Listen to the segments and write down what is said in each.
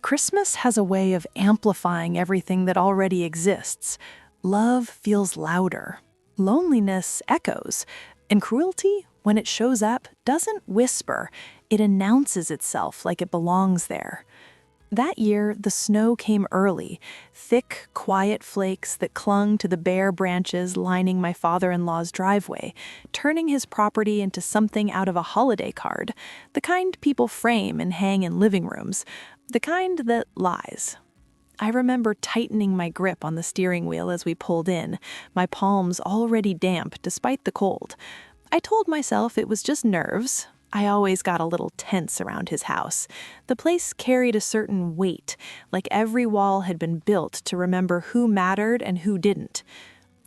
Christmas has a way of amplifying everything that already exists. Love feels louder. Loneliness echoes. And cruelty, when it shows up, doesn't whisper. It announces itself like it belongs there. That year, the snow came early, thick, quiet flakes that clung to the bare branches lining my father-in-law's driveway, turning his property into something out of a holiday card, the kind people frame and hang in living rooms, the kind that lies. I remember tightening my grip on the steering wheel as we pulled in, my palms already damp despite the cold. I told myself it was just nerves. I always got a little tense around his house. The place carried a certain weight, like every wall had been built to remember who mattered and who didn't.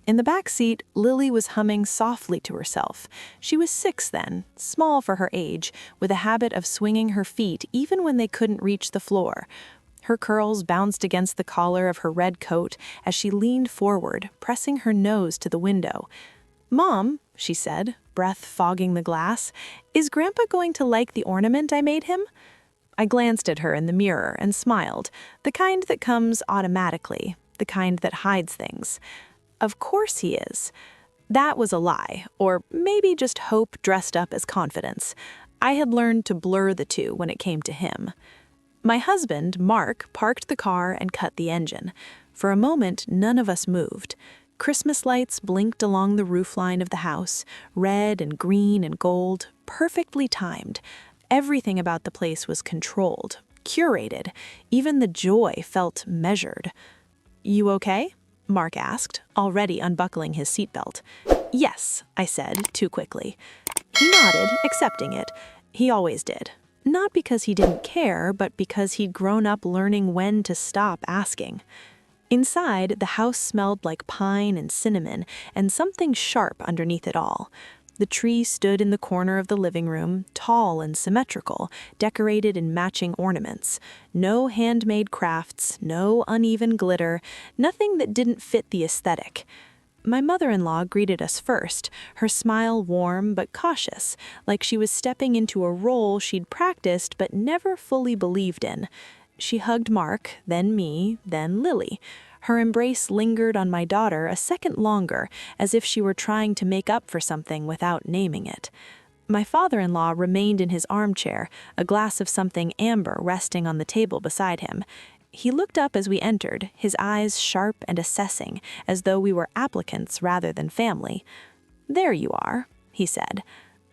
In the back seat, Lily was humming softly to herself. She was 6 then, small for her age, with a habit of swinging her feet even when they couldn't reach the floor. Her curls bounced against the collar of her red coat as she leaned forward, pressing her nose to the window. "Mom," she said, breath fogging the glass, "is Grandpa going to like the ornament I made him?" I glanced at her in the mirror and smiled, the kind that comes automatically, the kind that hides things. Of course he is. That was a lie, or maybe just hope dressed up as confidence. I had learned to blur the two when it came to him. My husband, Mark, parked the car and cut the engine. For a moment, none of us moved. Christmas lights blinked along the roofline of the house, red and green and gold, perfectly timed. Everything about the place was controlled, curated. Even the joy felt measured. "You okay?" Mark asked, already unbuckling his seatbelt. "Yes," I said, too quickly. He nodded, accepting it. He always did. Not because he didn't care, but because he'd grown up learning when to stop asking. Inside, the house smelled like pine and cinnamon, and something sharp underneath it all. The tree stood in the corner of the living room, tall and symmetrical, decorated in matching ornaments. No handmade crafts, no uneven glitter, nothing that didn't fit the aesthetic. My mother-in-law greeted us first, her smile warm but cautious, like she was stepping into a role she'd practiced but never fully believed in. She hugged Mark, then me, then Lily. Her embrace lingered on my daughter a second longer, as if she were trying to make up for something without naming it. My father-in-law remained in his armchair, a glass of something amber resting on the table beside him. He looked up as we entered, his eyes sharp and assessing, as though we were applicants rather than family. "There you are," he said.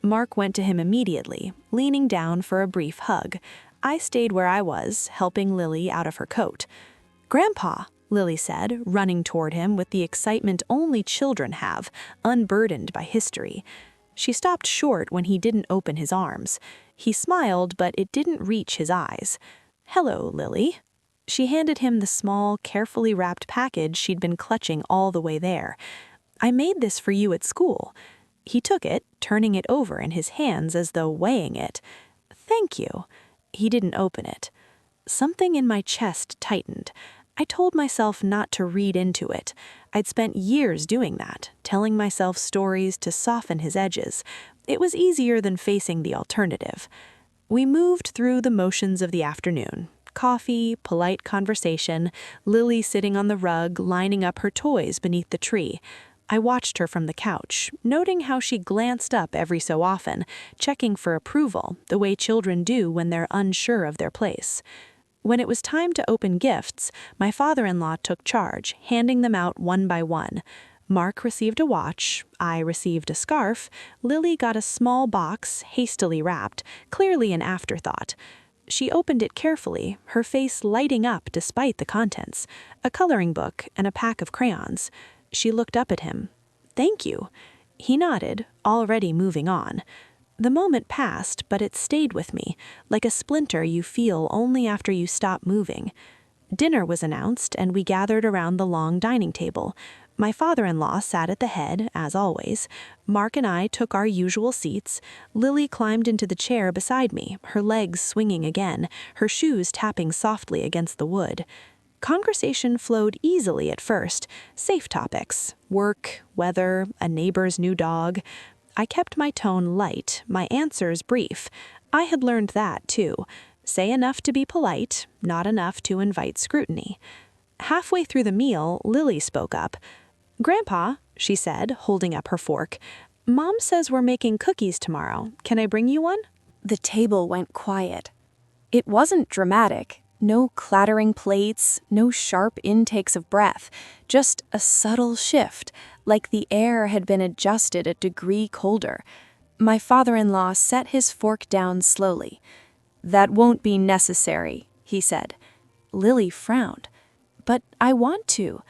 Mark went to him immediately, leaning down for a brief hug. I stayed where I was, helping Lily out of her coat. "Grandpa," Lily said, running toward him with the excitement only children have, unburdened by history. She stopped short when he didn't open his arms. He smiled, but it didn't reach his eyes. "Hello, Lily." She handed him the small, carefully wrapped package she'd been clutching all the way there. "I made this for you at school." He took it, turning it over in his hands as though weighing it. "Thank you." He didn't open it. Something in my chest tightened. I told myself not to read into it. I'd spent years doing that, telling myself stories to soften his edges. It was easier than facing the alternative. We moved through the motions of the afternoon. Coffee, polite conversation, Lily sitting on the rug, lining up her toys beneath the tree. I watched her from the couch, noting how she glanced up every so often, checking for approval, the way children do when they're unsure of their place. When it was time to open gifts, my father-in-law took charge, handing them out one by one. Mark received a watch, I received a scarf, Lily got a small box, hastily wrapped, clearly an afterthought. She opened it carefully, her face lighting up despite the contents, a coloring book and a pack of crayons. She looked up at him. "Thank you." He nodded, already moving on. The moment passed, but it stayed with me, like a splinter you feel only after you stop moving. Dinner was announced, and we gathered around the long dining table. My father-in-law sat at the head, as always. Mark and I took our usual seats. Lily climbed into the chair beside me, her legs swinging again, her shoes tapping softly against the wood. Conversation flowed easily at first. Safe topics, work, weather, a neighbor's new dog. I kept my tone light, my answers brief. I had learned that, too. Say enough to be polite, not enough to invite scrutiny. Halfway through the meal, Lily spoke up. "Grandpa," she said, holding up her fork, "Mom says we're making cookies tomorrow. Can I bring you one?" The table went quiet. It wasn't dramatic. No clattering plates, no sharp intakes of breath, just a subtle shift, like the air had been adjusted a degree colder. My father-in-law set his fork down slowly. "That won't be necessary," he said. Lily frowned. "But I want to."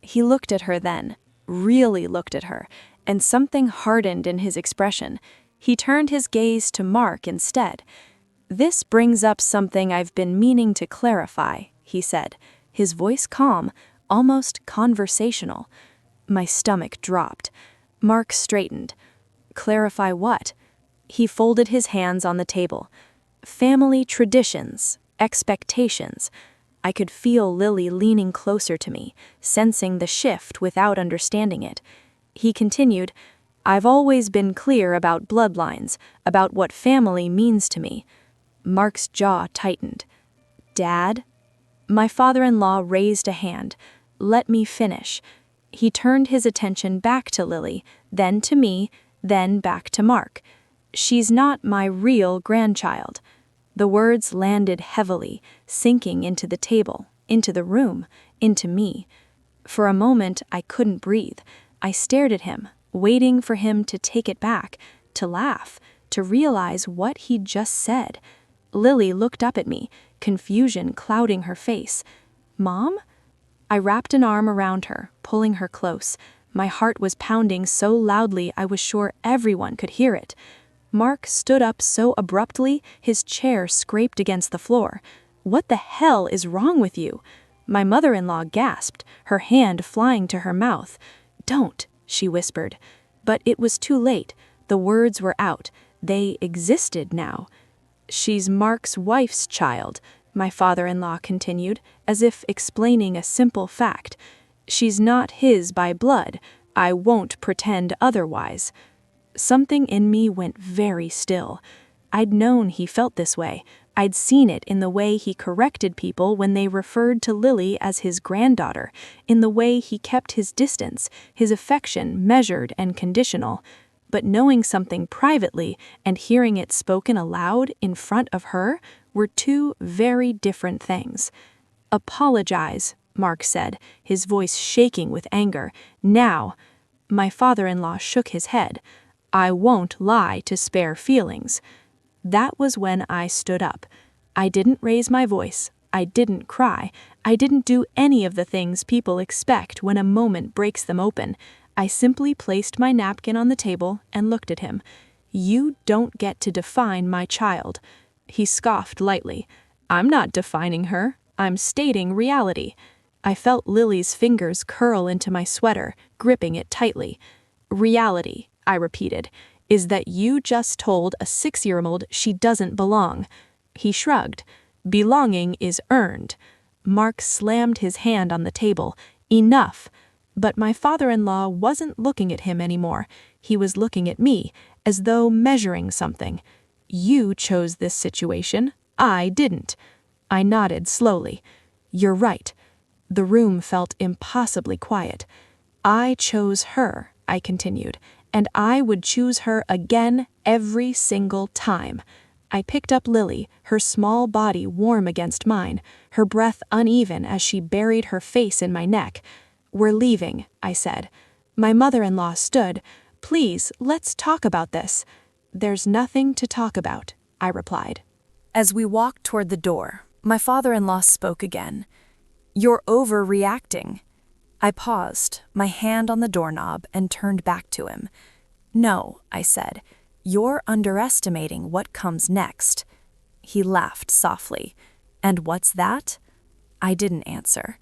He looked at her then, really looked at her, and something hardened in his expression. He turned his gaze to Mark instead. "This brings up something I've been meaning to clarify," he said, his voice calm, almost conversational. My stomach dropped. Mark straightened. "Clarify what?" He folded his hands on the table. "Family traditions, expectations." I could feel Lily leaning closer to me, sensing the shift without understanding it. He continued, "I've always been clear about bloodlines, about what family means to me." Mark's jaw tightened. "Dad?" My father-in-law raised a hand. "Let me finish." He turned his attention back to Lily, then to me, then back to Mark. "She's not my real grandchild." The words landed heavily, sinking into the table, into the room, into me. For a moment, I couldn't breathe. I stared at him, waiting for him to take it back, to laugh, to realize what he'd just said. Lily looked up at me, confusion clouding her face. "Mom?" I wrapped an arm around her, pulling her close. My heart was pounding so loudly I was sure everyone could hear it. Mark stood up so abruptly, his chair scraped against the floor. "What the hell is wrong with you?" My mother-in-law gasped, her hand flying to her mouth. "Don't," she whispered. But it was too late. The words were out. They existed now. "She's Mark's wife's child," my father-in-law continued, as if explaining a simple fact. "She's not his by blood. I won't pretend otherwise." Something in me went very still. I'd known he felt this way. I'd seen it in the way he corrected people when they referred to Lily as his granddaughter, in the way he kept his distance, his affection measured and conditional. But knowing something privately and hearing it spoken aloud in front of her were two very different things. "Apologize," Mark said, his voice shaking with anger. "Now." My father-in-law shook his head. "I won't lie to spare feelings." That was when I stood up. I didn't raise my voice. I didn't cry. I didn't do any of the things people expect when a moment breaks them open. I simply placed my napkin on the table and looked at him. "You don't get to define my child." He scoffed lightly. "I'm not defining her. I'm stating reality." I felt Lily's fingers curl into my sweater, gripping it tightly. "Reality," I repeated, "is that you just told a 6-year-old she doesn't belong." He shrugged. "Belonging is earned." Mark slammed his hand on the table. "Enough." But my father-in-law wasn't looking at him anymore. He was looking at me, as though measuring something. "You chose this situation. I didn't." I nodded slowly. "You're right." The room felt impossibly quiet. "I chose her," I continued, "and I would choose her again every single time." I picked up Lily, her small body warm against mine, her breath uneven as she buried her face in my neck. "We're leaving," I said. My mother-in-law stood. "Please, let's talk about this." "There's nothing to talk about," I replied. As we walked toward the door, my father-in-law spoke again. "You're overreacting." I paused, my hand on the doorknob, and turned back to him. "No," I said. "You're underestimating what comes next." He laughed softly. "And what's that?" I didn't answer.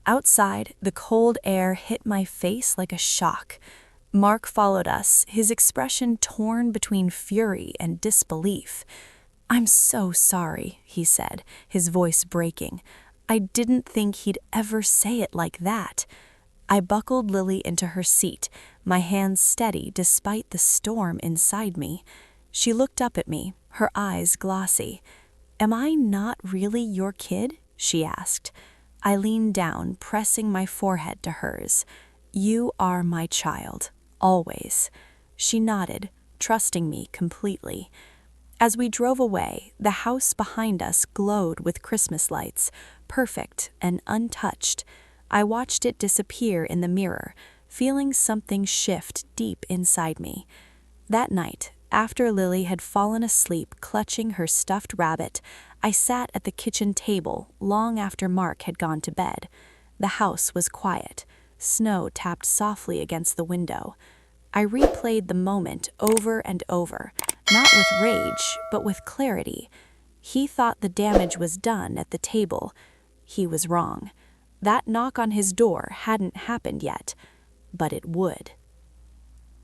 Outside, the cold air hit my face like a shock. Mark followed us, his expression torn between fury and disbelief. "I'm so sorry," he said, his voice breaking. I didn't think he'd ever say it like that. I buckled Lily into her seat, my hands steady despite the storm inside me. She looked up at me, her eyes glossy. "Am I not really your kid?" she asked. I leaned down, pressing my forehead to hers. "You are my child, always." She nodded, trusting me completely. As we drove away, the house behind us glowed with Christmas lights, perfect and untouched. I watched it disappear in the mirror, feeling something shift deep inside me. That night, after Lily had fallen asleep clutching her stuffed rabbit, I sat at the kitchen table long after Mark had gone to bed. The house was quiet. Snow tapped softly against the window. I replayed the moment over and over, not with rage, but with clarity. He thought the damage was done at the table. He was wrong. That knock on his door hadn't happened yet, but it would.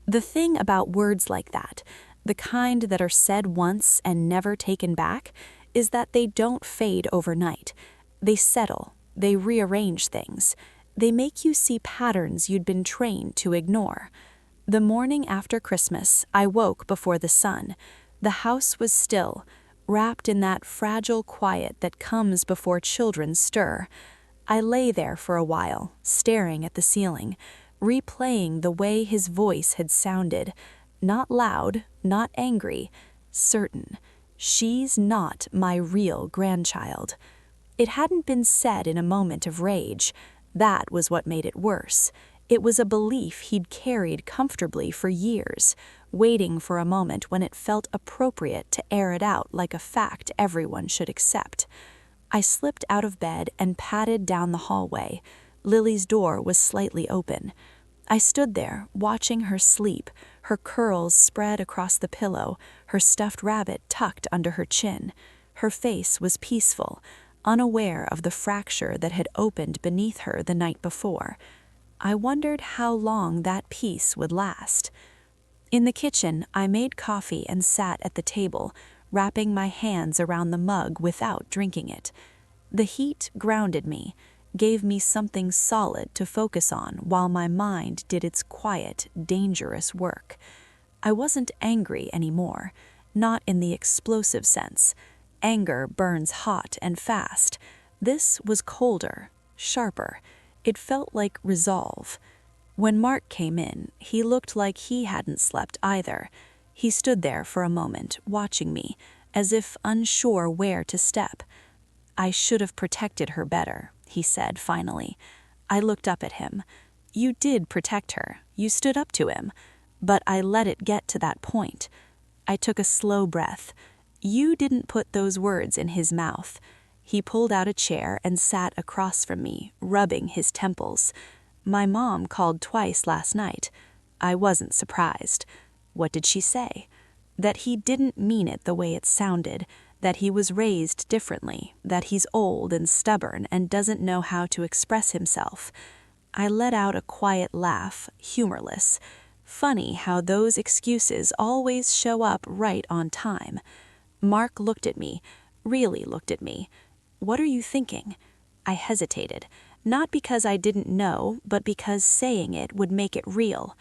The thing about words like that, the kind that are said once and never taken back, is that they don't fade overnight. They settle, they rearrange things. They make you see patterns you'd been trained to ignore. The morning after Christmas, I woke before the sun. The house was still, wrapped in that fragile quiet that comes before children stir. I lay there for a while, staring at the ceiling, replaying the way his voice had sounded. Not loud, not angry, certain. She's not my real grandchild. It hadn't been said in a moment of rage. That was what made it worse. It was a belief he'd carried comfortably for years, waiting for a moment when it felt appropriate to air it out like a fact everyone should accept. I slipped out of bed and padded down the hallway. Lily's door was slightly open. I stood there, watching her sleep, her curls spread across the pillow, her stuffed rabbit tucked under her chin. Her face was peaceful, unaware of the fracture that had opened beneath her the night before. I wondered how long that peace would last. In the kitchen, I made coffee and sat at the table, wrapping my hands around the mug without drinking it. The heat grounded me, gave me something solid to focus on while my mind did its quiet, dangerous work. I wasn't angry anymore, not in the explosive sense. Anger burns hot and fast. This was colder, sharper. It felt like resolve. When Mark came in, he looked like he hadn't slept either. He stood there for a moment, watching me, as if unsure where to step. "I should have protected her better," he said finally. I looked up at him. "You did protect her. You stood up to him. But I let it get to that point." I took a slow breath. "You didn't put those words in his mouth." He pulled out a chair and sat across from me, rubbing his temples. "My mom called twice last night." I wasn't surprised. What did she say? That he didn't mean it the way it sounded, that he was raised differently, that he's old and stubborn and doesn't know how to express himself. I let out a quiet laugh, humorless. Funny how those excuses always show up right on time. Mark looked at me, really looked at me. "What are you thinking?" I hesitated, not because I didn't know, but because saying it would make it real.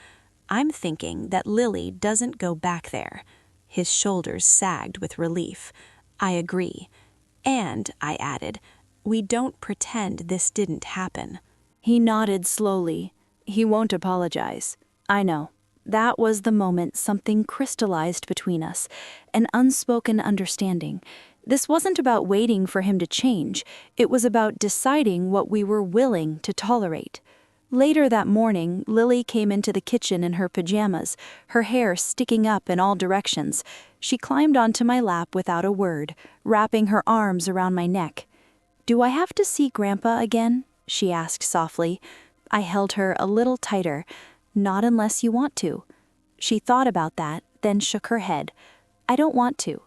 "I'm thinking that Lily doesn't go back there." His shoulders sagged with relief. "I agree. And," I added, "we don't pretend this didn't happen." He nodded slowly. "He won't apologize. I know. That was the moment something crystallized between us, an unspoken understanding. This wasn't about waiting for him to change. It was about deciding what we were willing to tolerate." Later that morning, Lily came into the kitchen in her pajamas, her hair sticking up in all directions. She climbed onto my lap without a word, wrapping her arms around my neck. "Do I have to see Grandpa again?" she asked softly. I held her a little tighter. "Not unless you want to." She thought about that, then shook her head. "I don't want to."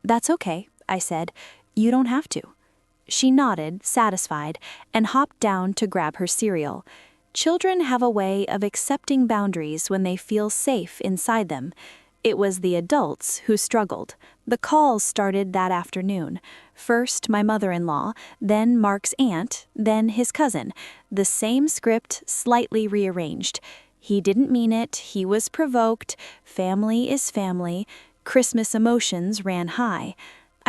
"That's okay," I said. "You don't have to." She nodded, satisfied, and hopped down to grab her cereal. Children have a way of accepting boundaries when they feel safe inside them. It was the adults who struggled. The calls started that afternoon. First my mother-in-law, then Mark's aunt, then his cousin. The same script, slightly rearranged. He didn't mean it, he was provoked, family is family, Christmas emotions ran high.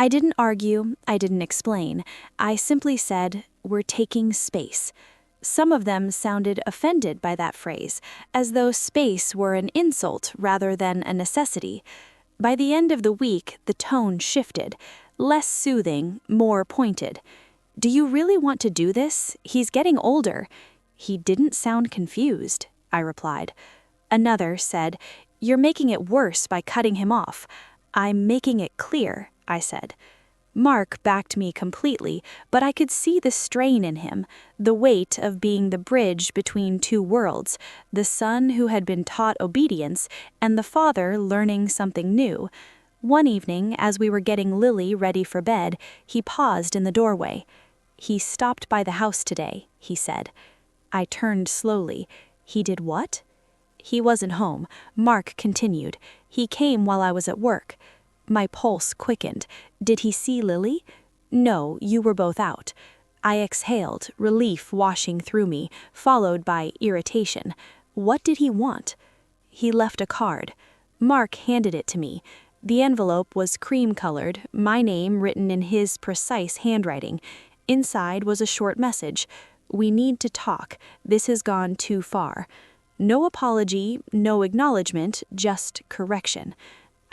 I didn't argue, I didn't explain. I simply said, "We're taking space." Some of them sounded offended by that phrase, as though space were an insult rather than a necessity. By the end of the week, the tone shifted, less soothing, more pointed. "Do you really want to do this? He's getting older." "He didn't sound confused," I replied. Another said, "You're making it worse by cutting him off." "I'm making it clear," I said. Mark backed me completely, but I could see the strain in him, the weight of being the bridge between two worlds, the son who had been taught obedience and the father learning something new. One evening, as we were getting Lily ready for bed, he paused in the doorway. "He stopped by the house today," he said. I turned slowly. "He did what?" "He wasn't home," Mark continued. "He came while I was at work." My pulse quickened. "Did he see Lily?" "No, you were both out." I exhaled, relief washing through me, followed by irritation. "What did he want?" "He left a card." Mark handed it to me. The envelope was cream-colored, my name written in his precise handwriting. Inside was a short message. "We need to talk. This has gone too far." No apology, no acknowledgement, just correction.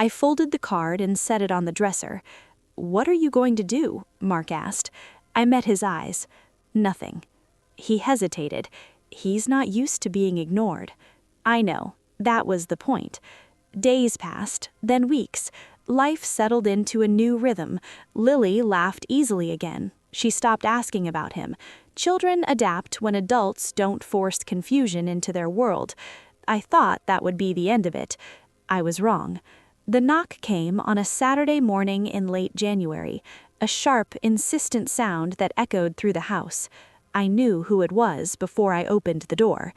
I folded the card and set it on the dresser. "What are you going to do?" Mark asked. I met his eyes. "Nothing." He hesitated. He's not used to being ignored. I know. That was the point. Days passed, then weeks. Life settled into a new rhythm. Lily laughed easily again. She stopped asking about him. Children adapt when adults don't force confusion into their world. I thought that would be the end of it. I was wrong. The knock came on a Saturday morning in late January, a sharp, insistent sound that echoed through the house. I knew who it was before I opened the door.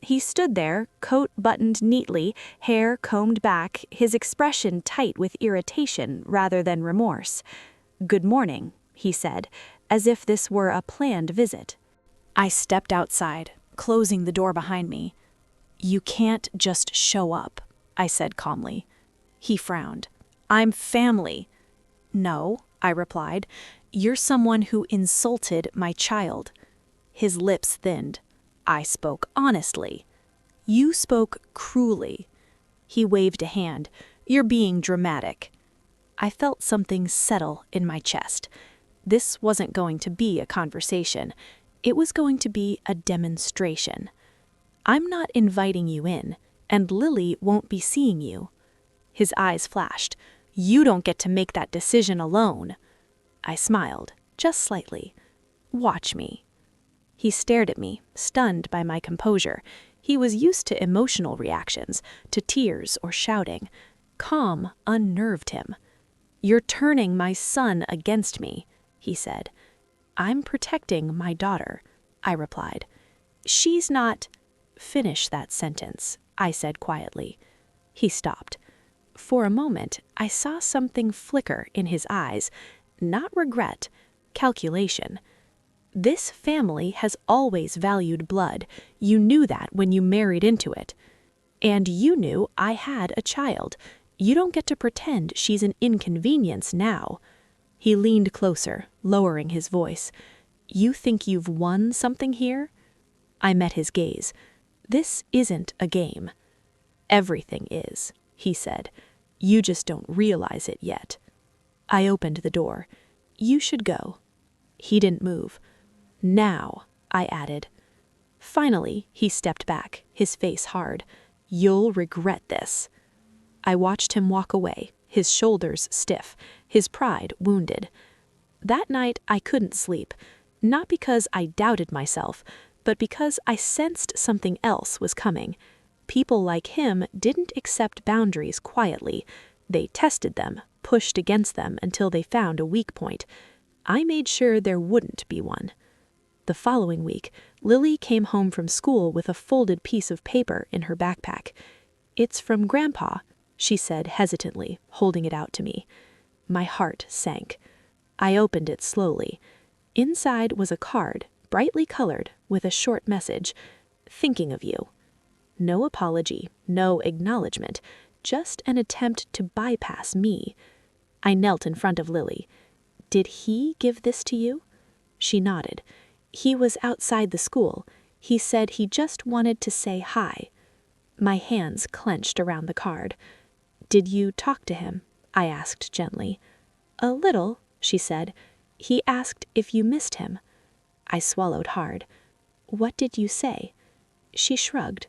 He stood there, coat buttoned neatly, hair combed back, his expression tight with irritation rather than remorse. "Good morning," he said, as if this were a planned visit. I stepped outside, closing the door behind me. "You can't just show up," I said calmly. He frowned. "I'm family." "No," I replied. "You're someone who insulted my child." His lips thinned. "I spoke honestly." "You spoke cruelly." He waved a hand. "You're being dramatic." I felt something settle in my chest. This wasn't going to be a conversation. It was going to be a demonstration. "I'm not inviting you in, and Lily won't be seeing you." His eyes flashed. "You don't get to make that decision alone." I smiled, just slightly. "Watch me." He stared at me, stunned by my composure. He was used to emotional reactions, to tears or shouting. Calm unnerved him. "You're turning my son against me," he said. "I'm protecting my daughter," I replied. "She's not—" "Finish that sentence," I said quietly. He stopped. For a moment, I saw something flicker in his eyes, not regret, calculation. "This family has always valued blood. You knew that when you married into it. And you knew I had a child. You don't get to pretend she's an inconvenience now." He leaned closer, lowering his voice. "You think you've won something here?" I met his gaze. "This isn't a game." "Everything is," he said. "You just don't realize it yet." I opened the door. "You should go." He didn't move. "Now," I added. Finally, he stepped back, his face hard. "You'll regret this." I watched him walk away, his shoulders stiff, his pride wounded. That night I couldn't sleep, not because I doubted myself, but because I sensed something else was coming. People like him didn't accept boundaries quietly. They tested them, pushed against them until they found a weak point. I made sure there wouldn't be one. The following week, Lily came home from school with a folded piece of paper in her backpack. "It's from Grandpa," she said hesitantly, holding it out to me. My heart sank. I opened it slowly. Inside was a card, brightly colored, with a short message. "Thinking of you." No apology, no acknowledgement, just an attempt to bypass me. I knelt in front of Lily. "Did he give this to you?" She nodded. "He was outside the school. He said he just wanted to say hi." My hands clenched around the card. "Did you talk to him?" I asked gently. "A little," she said. "He asked if you missed him." I swallowed hard. "What did you say?" She shrugged.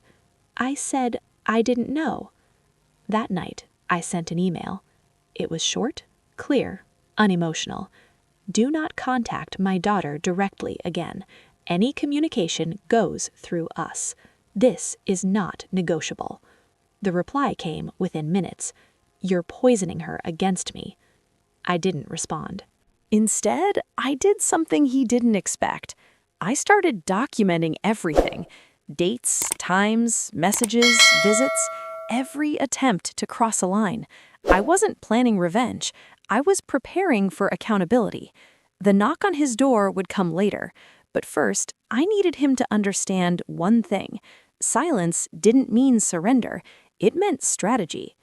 "I said I didn't know." That night, I sent an email. It was short, clear, unemotional. "Do not contact my daughter directly again. Any communication goes through us. This is not negotiable." The reply came within minutes. "You're poisoning her against me." I didn't respond. Instead, I did something he didn't expect. I started documenting everything: dates, times, messages, visits, every attempt to cross a line. I wasn't planning revenge. I was preparing for accountability. The knock on his door would come later, but first, I needed him to understand one thing. Silence didn't mean surrender. It meant strategy.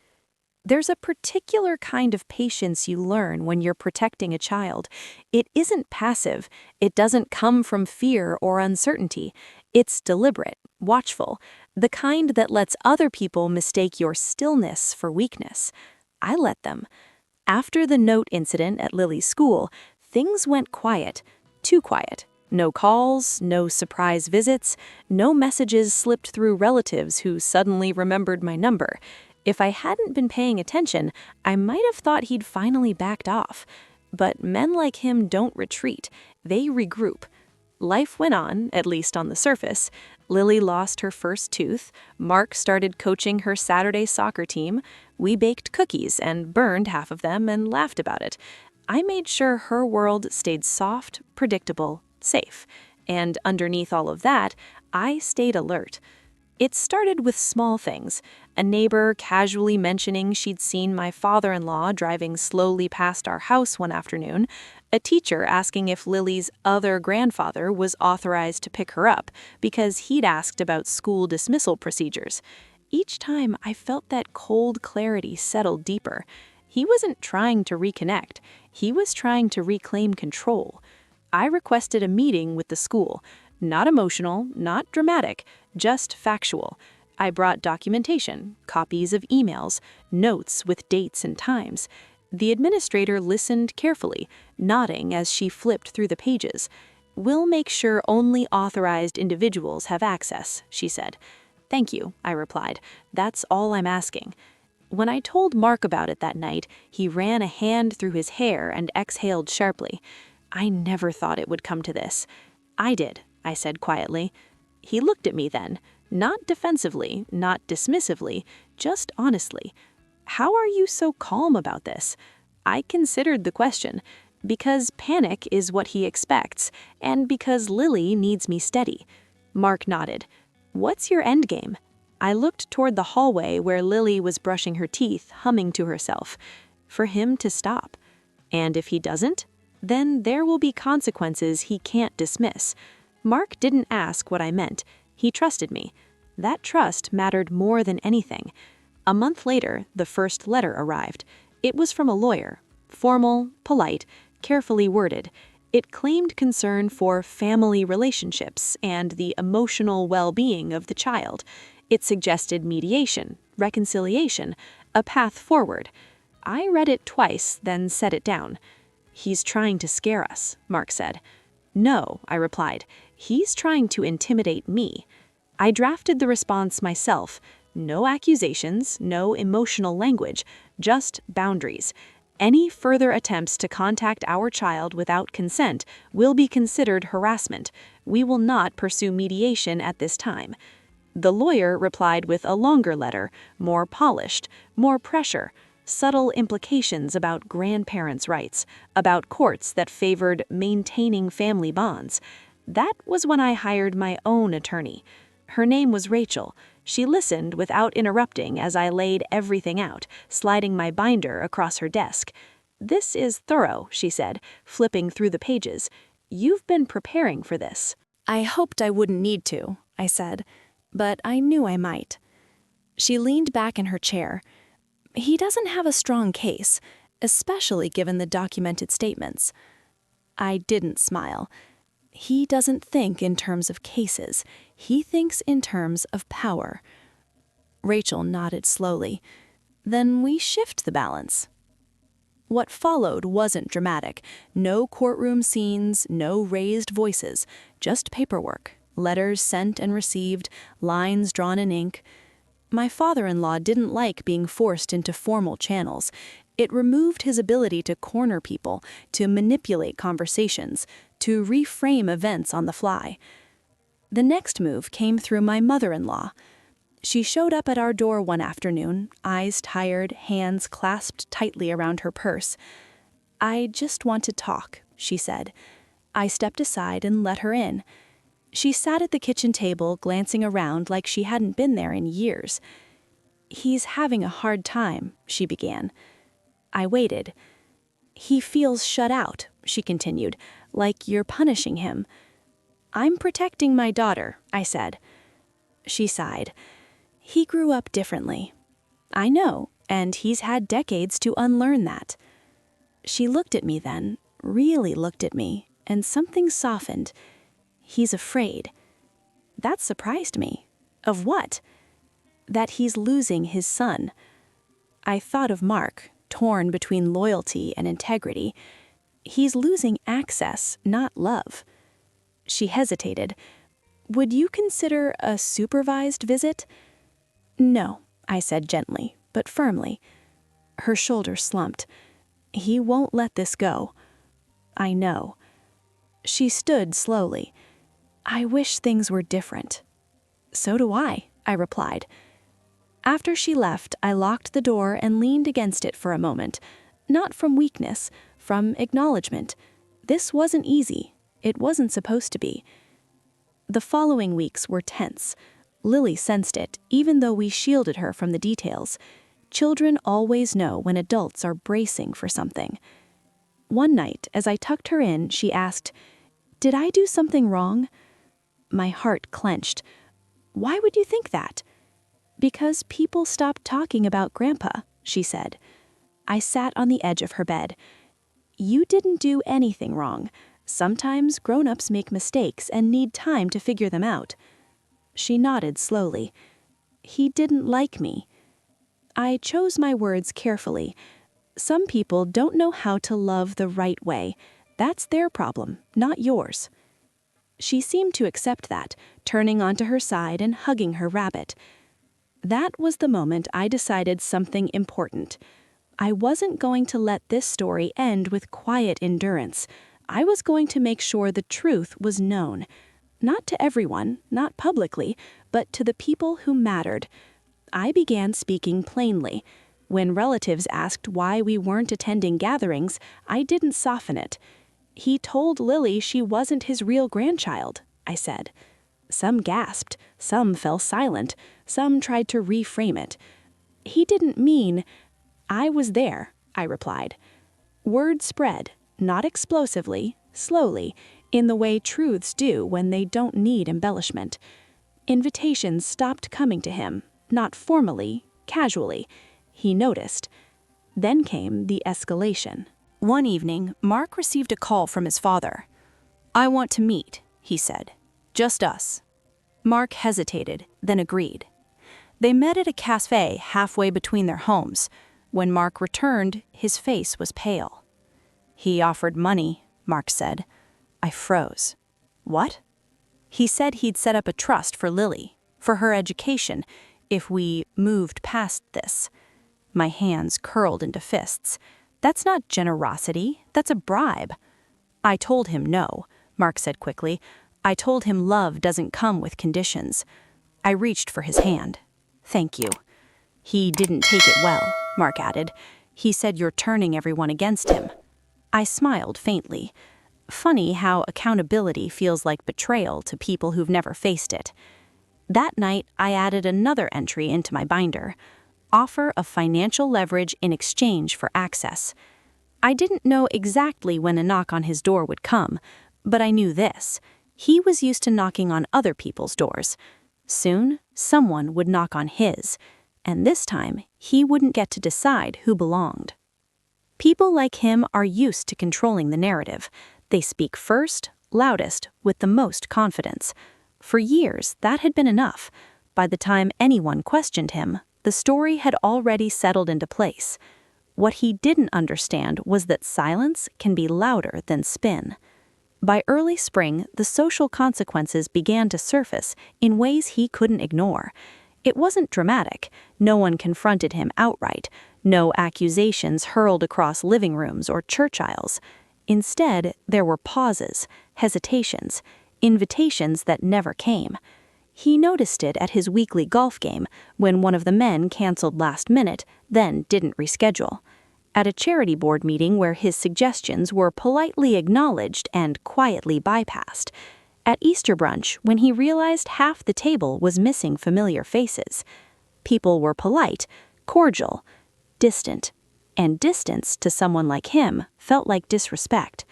There's a particular kind of patience you learn when you're protecting a child. It isn't passive. It doesn't come from fear or uncertainty. It's deliberate, watchful, the kind that lets other people mistake your stillness for weakness. I let them. After the note incident at Lily's school, things went quiet, too quiet. No calls, no surprise visits, no messages slipped through relatives who suddenly remembered my number. If I hadn't been paying attention, I might have thought he'd finally backed off. But men like him don't retreat. They regroup. Life went on, at least on the surface. Lily lost her first tooth. Mark started coaching her Saturday soccer team. We baked cookies and burned half of them and laughed about it. I made sure her world stayed soft, predictable, safe. And underneath all of that, I stayed alert. It started with small things. A neighbor casually mentioning she'd seen my father-in-law driving slowly past our house one afternoon, a teacher asking if Lily's other grandfather was authorized to pick her up because he'd asked about school dismissal procedures. Each time I felt that cold clarity settle deeper. He wasn't trying to reconnect. He was trying to reclaim control. I requested a meeting with the school. Not emotional, not dramatic, just factual. I brought documentation, copies of emails, notes with dates and times. The administrator listened carefully, nodding as she flipped through the pages. "We'll make sure only authorized individuals have access," she said. "Thank you," I replied. "That's all I'm asking." When I told Mark about it that night, he ran a hand through his hair and exhaled sharply. "I never thought it would come to this." "I did," I said quietly. He looked at me then, not defensively, not dismissively, just honestly. "How are you so calm about this?" I considered the question. Because panic is what he expects, and because Lily needs me steady. Mark nodded. "What's your endgame?" I looked toward the hallway where Lily was brushing her teeth, humming to herself. For him to stop. And if he doesn't, then there will be consequences he can't dismiss. Mark didn't ask what I meant. He trusted me. That trust mattered more than anything. A month later, the first letter arrived. It was from a lawyer. Formal, polite, carefully worded. It claimed concern for family relationships and the emotional well-being of the child. It suggested mediation, reconciliation, a path forward. I read it twice, then set it down. "He's trying to scare us," Mark said. "No," I replied. "He's trying to intimidate me." I drafted the response myself. No accusations, no emotional language, just boundaries. Any further attempts to contact our child without consent will be considered harassment. We will not pursue mediation at this time. The lawyer replied with a longer letter, more polished, more pressure, subtle implications about grandparents' rights, about courts that favored maintaining family bonds. That was when I hired my own attorney. Her name was Rachel. She listened without interrupting as I laid everything out, sliding my binder across her desk. "This is thorough," she said, flipping through the pages. "You've been preparing for this." I hoped I wouldn't need to, I said, but I knew I might. She leaned back in her chair. "He doesn't have a strong case. especially given the documented statements. I didn't smile. He doesn't think in terms of cases. He thinks in terms of power. Rachel nodded slowly. Then we shift the balance. What followed wasn't dramatic. No courtroom scenes, no raised voices, just paperwork, letters sent and received, lines drawn in ink. My father-in-law didn't like being forced into formal channels. It removed his ability to corner people, to manipulate conversations, to reframe events on the fly. The next move came through my mother-in-law. She showed up at our door one afternoon, eyes tired, hands clasped tightly around her purse. "I just want to talk," she said. I stepped aside and let her in. She sat at the kitchen table, glancing around like she hadn't been there in years. "He's having a hard time," she began. I waited. "He feels shut out," she continued, "like you're punishing him." "I'm protecting my daughter," I said. She sighed. "He grew up differently." "I know, and he's had decades to unlearn that." She looked at me then, really looked at me, and something softened. "He's afraid." That surprised me. Of what? That he's losing his son. I thought of Mark, torn between loyalty and integrity. He's losing access, not love. She hesitated. "Would you consider a supervised visit?" "No," I said gently, but firmly. Her shoulders slumped. "He won't let this go." "I know." She stood slowly. "I wish things were different." "So do I," I replied. After she left, I locked the door and leaned against it for a moment. Not from weakness, from acknowledgement. This wasn't easy. It wasn't supposed to be. The following weeks were tense. Lily sensed it, even though we shielded her from the details. Children always know when adults are bracing for something. One night, as I tucked her in, she asked, "Did I do something wrong?" My heart clenched. "Why would you think that?" "Because people stopped talking about Grandpa," she said. I sat on the edge of her bed. "You didn't do anything wrong. Sometimes grown-ups make mistakes and need time to figure them out." She nodded slowly. "He didn't like me." I chose my words carefully. Some people don't know how to love the right way. That's their problem, not yours. She seemed to accept that, turning onto her side and hugging her rabbit. That was the moment I decided something important. I wasn't going to let this story end with quiet endurance. I was going to make sure the truth was known. Not to everyone, not publicly, but to the people who mattered. I began speaking plainly. When relatives asked why we weren't attending gatherings, I didn't soften it. "He told Lily she wasn't his real grandchild," I said. Some gasped, some fell silent, some tried to reframe it. "He didn't mean—" "I was there," I replied. Word spread, not explosively, slowly, in the way truths do when they don't need embellishment. Invitations stopped coming to him, not formally, casually. He noticed. Then came the escalation. One evening, Mark received a call from his father. "I want to meet," he said. "Just us." Mark hesitated, then agreed. They met at a cafe halfway between their homes. When Mark returned, his face was pale. "He offered money," Mark said. I froze. "What?" "He said he'd set up a trust for Lily, for her education, if we moved past this." My hands curled into fists. "That's not generosity, that's a bribe." "I told him no," Mark said quickly. "I told him love doesn't come with conditions." I reached for his hand. "Thank you." "He didn't take it well," Mark added. "He said you're turning everyone against him." I smiled faintly. Funny how accountability feels like betrayal to people who've never faced it. That night, I added another entry into my binder. Offer of financial leverage in exchange for access. I didn't know exactly when a knock on his door would come, but I knew this. He was used to knocking on other people's doors. Soon, someone would knock on his, and this time, he wouldn't get to decide who belonged. People like him are used to controlling the narrative. They speak first, loudest, with the most confidence. For years, that had been enough. By the time anyone questioned him, the story had already settled into place. What he didn't understand was that silence can be louder than spin. By early spring, the social consequences began to surface in ways he couldn't ignore. It wasn't dramatic. No one confronted him outright. No accusations hurled across living rooms or church aisles. Instead, there were pauses, hesitations, invitations that never came. He noticed it at his weekly golf game when one of the men canceled last minute, then didn't reschedule. At a charity board meeting where his suggestions were politely acknowledged and quietly bypassed. At Easter brunch when he realized half the table was missing familiar faces. People were polite, cordial, distant, and distance to someone like him felt like disrespect.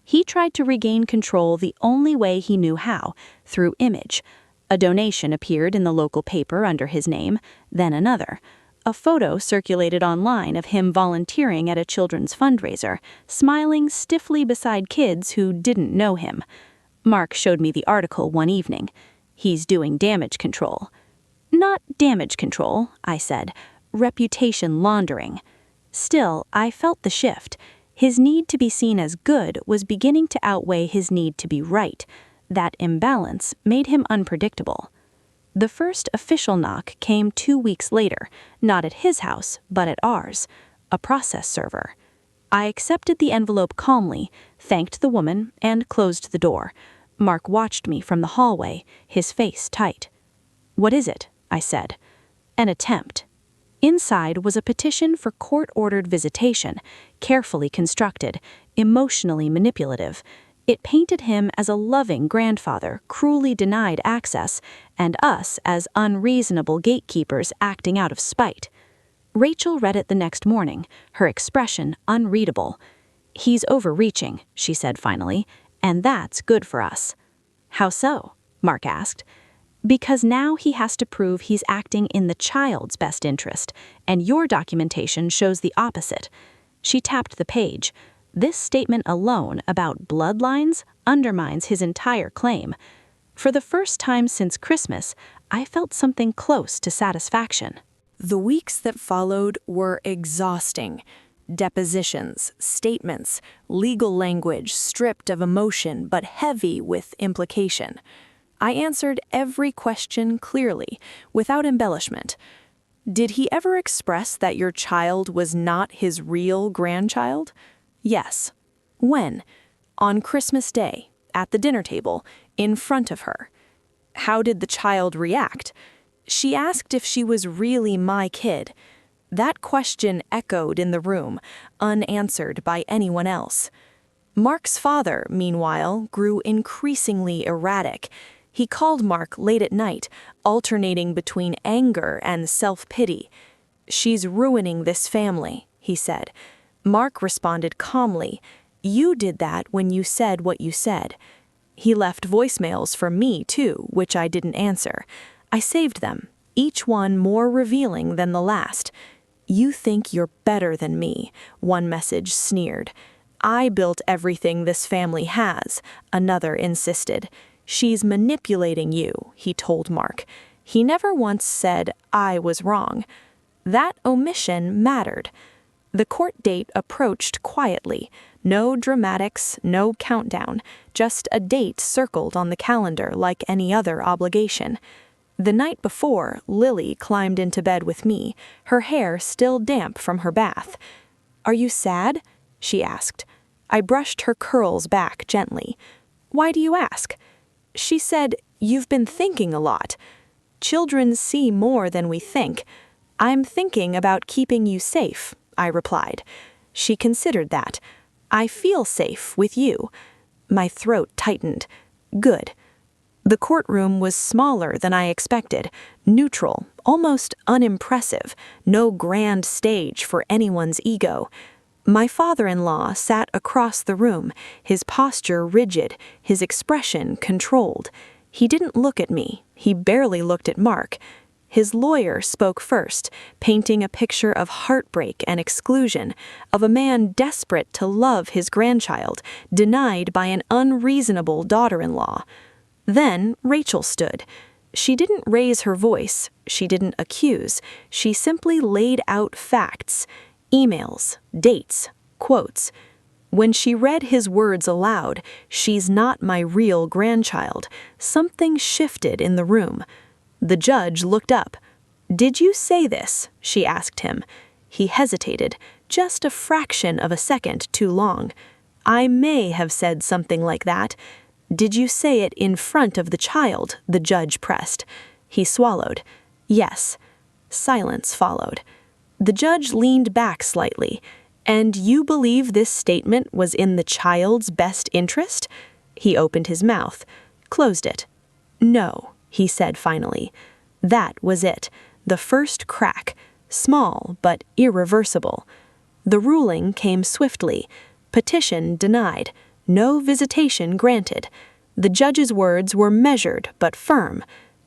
He tried to regain control the only way he knew how, through image. A donation appeared in the local paper under his name, then another. A photo circulated online of him volunteering at a children's fundraiser, smiling stiffly beside kids who didn't know him. Mark showed me the article one evening. He's doing damage control. Not damage control, I said. Reputation laundering. Still, I felt the shift. His need to be seen as good was beginning to outweigh his need to be right. That imbalance made him unpredictable. The first official knock came 2 weeks later, not at his house, but at ours, a process server. I accepted the envelope calmly, thanked the woman, and closed the door. Mark watched me from the hallway, his face tight. "What is it?" I said. "An attempt." Inside was a petition for court-ordered visitation, carefully constructed, emotionally manipulative. It painted him as a loving grandfather cruelly denied access, and us as unreasonable gatekeepers acting out of spite. Rachel read it the next morning, her expression unreadable. "He's overreaching," she said finally, "and that's good for us." "How so?" Mark asked. "Because now he has to prove he's acting in the child's best interest, and your documentation shows the opposite." She tapped the page. "This statement alone about bloodlines undermines his entire claim." For the first time since Christmas, I felt something close to satisfaction. The weeks that followed were exhausting. Depositions, statements, legal language stripped of emotion but heavy with implication. I answered every question clearly, without embellishment. "Did he ever express that your child was not his real grandchild?" "Yes." "When?" "On Christmas Day, at the dinner table, in front of her." "How did the child react?" "She asked if she was really my kid." That question echoed in the room, unanswered by anyone else. Mark's father, meanwhile, grew increasingly erratic. He called Mark late at night, alternating between anger and self-pity. "She's ruining this family," he said. Mark responded calmly, "You did that when you said what you said." He left voicemails for me, too, which I didn't answer. I saved them, each one more revealing than the last. "You think you're better than me," one message sneered. "I built everything this family has," another insisted. "She's manipulating you," he told Mark. He never once said, "I was wrong." That omission mattered. The court date approached quietly. No dramatics, no countdown, just a date circled on the calendar like any other obligation. The night before, Lily climbed into bed with me, her hair still damp from her bath. "Are you sad?" she asked. I brushed her curls back gently. "Why do you ask?" She said, "You've been thinking a lot. Children see more than we think. I'm thinking about keeping you safe," I replied. She considered that. "I feel safe with you." My throat tightened. Good. The courtroom was smaller than I expected, neutral, almost unimpressive, no grand stage for anyone's ego. My father-in-law sat across the room, his posture rigid, his expression controlled. He didn't look at me. He barely looked at Mark. His lawyer spoke first, painting a picture of heartbreak and exclusion, of a man desperate to love his grandchild, denied by an unreasonable daughter-in-law. Then Rachel stood. She didn't raise her voice, she didn't accuse, she simply laid out facts, emails, dates, quotes. When she read his words aloud, "She's not my real grandchild," something shifted in the room. The judge looked up. "Did you say this?" she asked him. He hesitated, just a fraction of a second too long. "I may have said something like that." "Did you say it in front of the child?" the judge pressed. He swallowed. "Yes." Silence followed. The judge leaned back slightly. "And you believe this statement was in the child's best interest?" He opened his mouth, closed it. "No," he said finally. That was it, the first crack, small but irreversible. The ruling came swiftly. Petition denied. No visitation granted. The judge's words were measured but firm.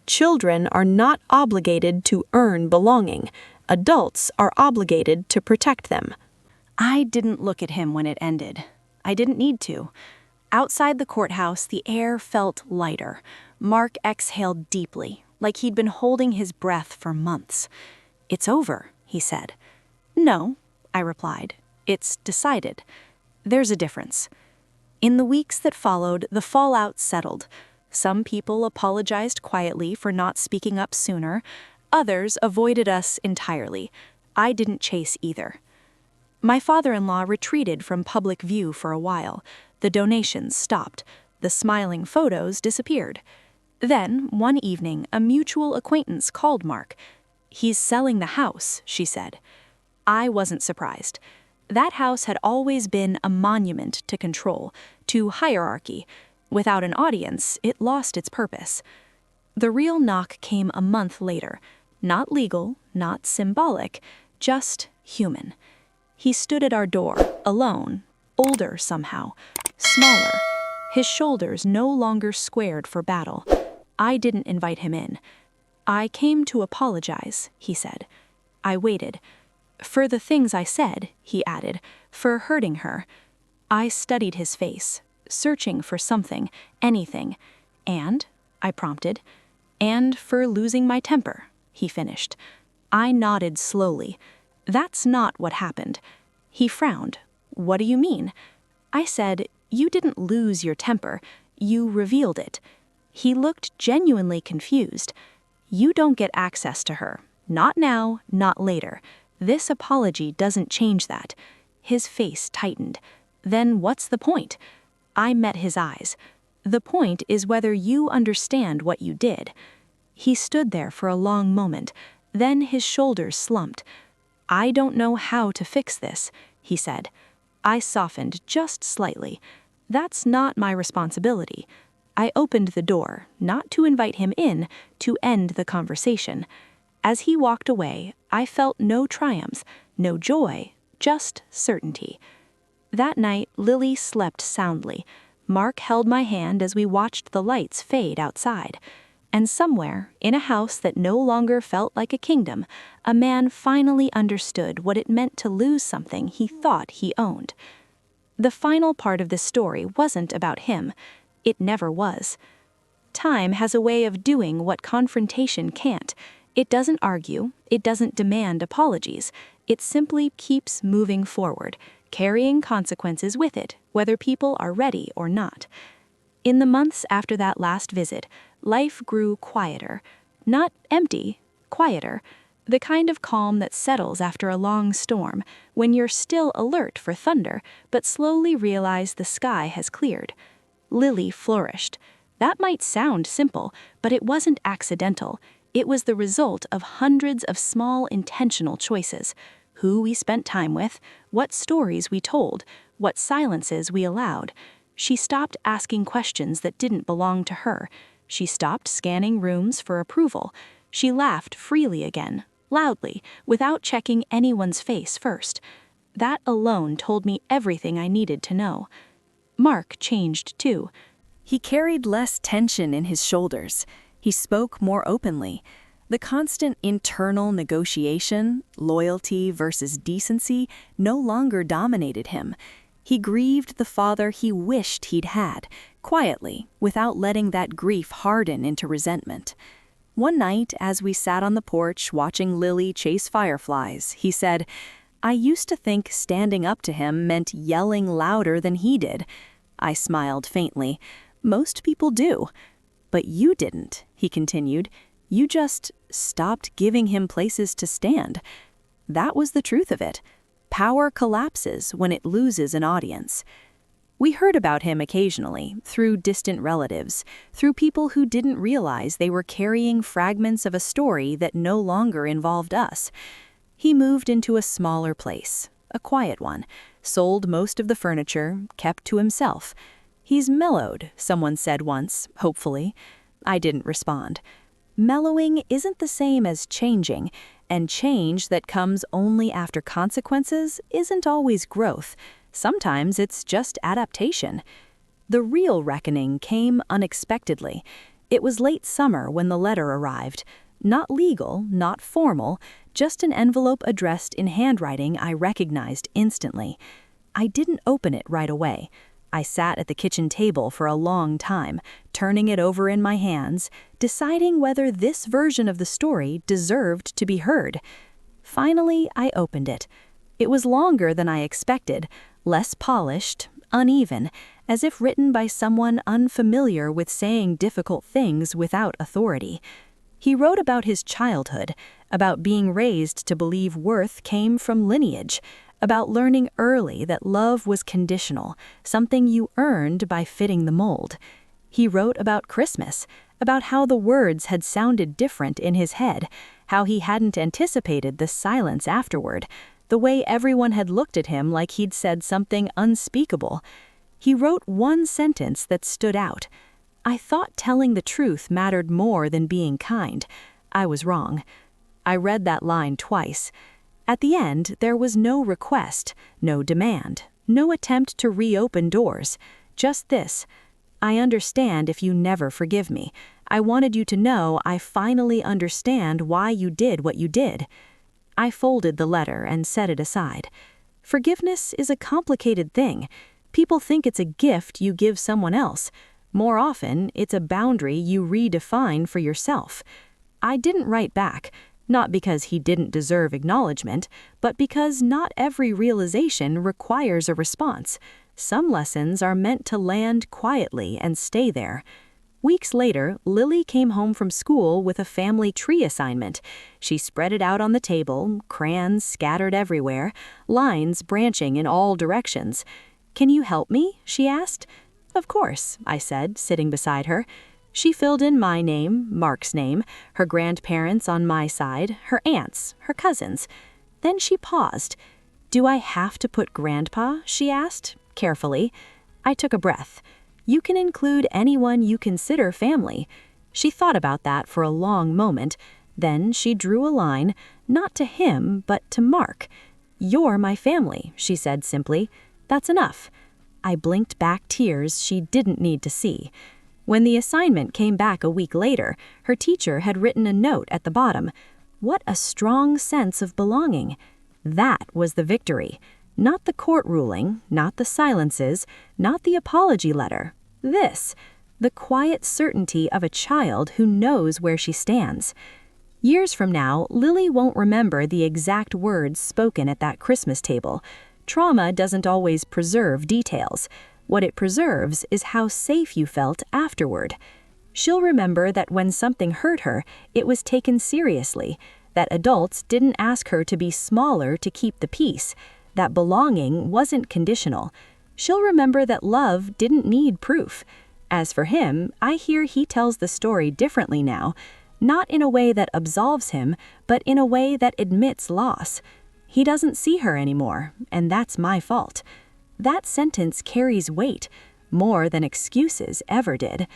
Children are not obligated to earn belonging. Adults are obligated to protect them. I didn't look at him when it ended. I didn't need to. Outside the courthouse, the air felt lighter. Mark exhaled deeply, like he'd been holding his breath for months. "It's over," he said. "No," I replied. "It's decided. There's a difference." In the weeks that followed, the fallout settled. Some people apologized quietly for not speaking up sooner. Others avoided us entirely. I didn't chase either. My father-in-law retreated from public view for a while. The donations stopped. The smiling photos disappeared. Then, one evening, a mutual acquaintance called Mark. "He's selling the house," she said. I wasn't surprised. That house had always been a monument to control, to hierarchy. Without an audience, it lost its purpose. The real knock came a month later. Not legal, not symbolic, just human. He stood at our door, alone, older somehow, smaller, his shoulders no longer squared for battle. I didn't invite him in. "I came to apologize," he said. I waited. "For the things I said," he added, "for hurting her." I studied his face, searching for something, anything. "And?" I prompted. "And for losing my temper," he finished. I nodded slowly. "That's not what happened." He frowned. "What do you mean?" I said, "You didn't lose your temper. You revealed it." He looked genuinely confused. "You don't get access to her. Not now, not later. This apology doesn't change that." His face tightened. "Then what's the point?" I met his eyes. "The point is whether you understand what you did." He stood there for a long moment. Then his shoulders slumped. "I don't know how to fix this," he said. I softened just slightly. "That's not my responsibility." I opened the door, not to invite him in, to end the conversation. As he walked away, I felt no triumphs, no joy, just certainty. That night, Lily slept soundly. Mark held my hand as we watched the lights fade outside. And somewhere, in a house that no longer felt like a kingdom, a man finally understood what it meant to lose something he thought he owned. The final part of this story wasn't about him. It never was. Time has a way of doing what confrontation can't. It doesn't argue, it doesn't demand apologies. It simply keeps moving forward, carrying consequences with it, whether people are ready or not. In the months after that last visit, life grew quieter. Not empty, quieter. The kind of calm that settles after a long storm, when you're still alert for thunder, but slowly realize the sky has cleared. Lily flourished. That might sound simple, but it wasn't accidental. It was the result of hundreds of small intentional choices. Who we spent time with, what stories we told, what silences we allowed. She stopped asking questions that didn't belong to her. She stopped scanning rooms for approval. She laughed freely again, loudly, without checking anyone's face first. That alone told me everything I needed to know. Mark changed too. He carried less tension in his shoulders. He spoke more openly. The constant internal negotiation, loyalty versus decency, no longer dominated him. He grieved the father he wished he'd had, quietly, without letting that grief harden into resentment. One night, as we sat on the porch watching Lily chase fireflies, he said, "I used to think standing up to him meant yelling louder than he did." I smiled faintly. "Most people do. But you didn't," he continued. "You just stopped giving him places to stand." That was the truth of it. Power collapses when it loses an audience. We heard about him occasionally, through distant relatives, through people who didn't realize they were carrying fragments of a story that no longer involved us. He moved into a smaller place, a quiet one, sold most of the furniture, kept to himself. "He's mellowed," someone said once, hopefully. I didn't respond. Mellowing isn't the same as changing, and change that comes only after consequences isn't always growth. Sometimes it's just adaptation. The real reckoning came unexpectedly. It was late summer when the letter arrived. Not legal, not formal, just an envelope addressed in handwriting I recognized instantly. I didn't open it right away. I sat at the kitchen table for a long time, turning it over in my hands, deciding whether this version of the story deserved to be heard. Finally, I opened it. It was longer than I expected, less polished, uneven, as if written by someone unfamiliar with saying difficult things without authority. He wrote about his childhood, about being raised to believe worth came from lineage, about learning early that love was conditional, something you earned by fitting the mold. He wrote about Christmas, about how the words had sounded different in his head, how he hadn't anticipated the silence afterward, the way everyone had looked at him like he'd said something unspeakable. He wrote one sentence that stood out. "I thought telling the truth mattered more than being kind. I was wrong." I read that line twice. At the end, there was no request, no demand, no attempt to reopen doors. Just this: "I understand if you never forgive me. I wanted you to know I finally understand why you did what you did." I folded the letter and set it aside. Forgiveness is a complicated thing. People think it's a gift you give someone else. More often, it's a boundary you redefine for yourself. I didn't write back, not because he didn't deserve acknowledgement, but because not every realization requires a response. Some lessons are meant to land quietly and stay there. Weeks later, Lily came home from school with a family tree assignment. She spread it out on the table, crayons scattered everywhere, lines branching in all directions. "Can you help me?" she asked. "Of course," I said, sitting beside her. She filled in my name, Mark's name, her grandparents on my side, her aunts, her cousins. Then she paused. "Do I have to put Grandpa?" she asked, carefully. I took a breath. "You can include anyone you consider family." She thought about that for a long moment. Then she drew a line, not to him, but to Mark. "You're my family," she said simply. "That's enough." I blinked back tears she didn't need to see. When the assignment came back a week later, her teacher had written a note at the bottom. What a strong sense of belonging. That was the victory. Not the court ruling, not the silences, not the apology letter. This, the quiet certainty of a child who knows where she stands. Years from now, Lily won't remember the exact words spoken at that Christmas table. Trauma doesn't always preserve details. What it preserves is how safe you felt afterward. She'll remember that when something hurt her, it was taken seriously, that adults didn't ask her to be smaller to keep the peace, that belonging wasn't conditional. She'll remember that love didn't need proof. As for him, I hear he tells the story differently now, not in a way that absolves him, but in a way that admits loss. He doesn't see her anymore, and that's my fault. That sentence carries weight, more than excuses ever did.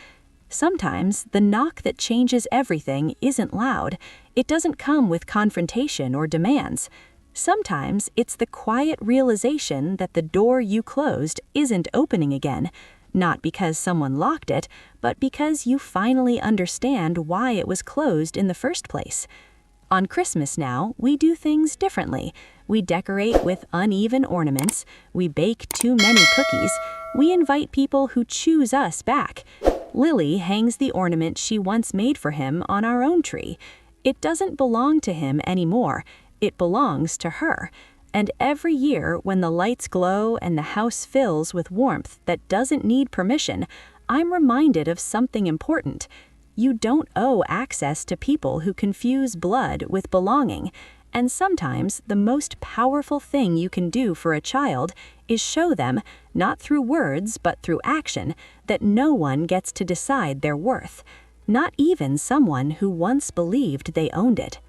Sometimes the knock that changes everything isn't loud. It doesn't come with confrontation or demands. Sometimes it's the quiet realization that the door you closed isn't opening again, not because someone locked it, but because you finally understand why it was closed in the first place. On Christmas now, we do things differently. We decorate with uneven ornaments, we bake too many cookies, we invite people who choose us back. Lily hangs the ornament she once made for him on our own tree. It doesn't belong to him anymore, it belongs to her. And every year, when the lights glow and the house fills with warmth that doesn't need permission, I'm reminded of something important. You don't owe access to people who confuse blood with belonging, and sometimes the most powerful thing you can do for a child is show them, not through words but through action, that no one gets to decide their worth, not even someone who once believed they owned it.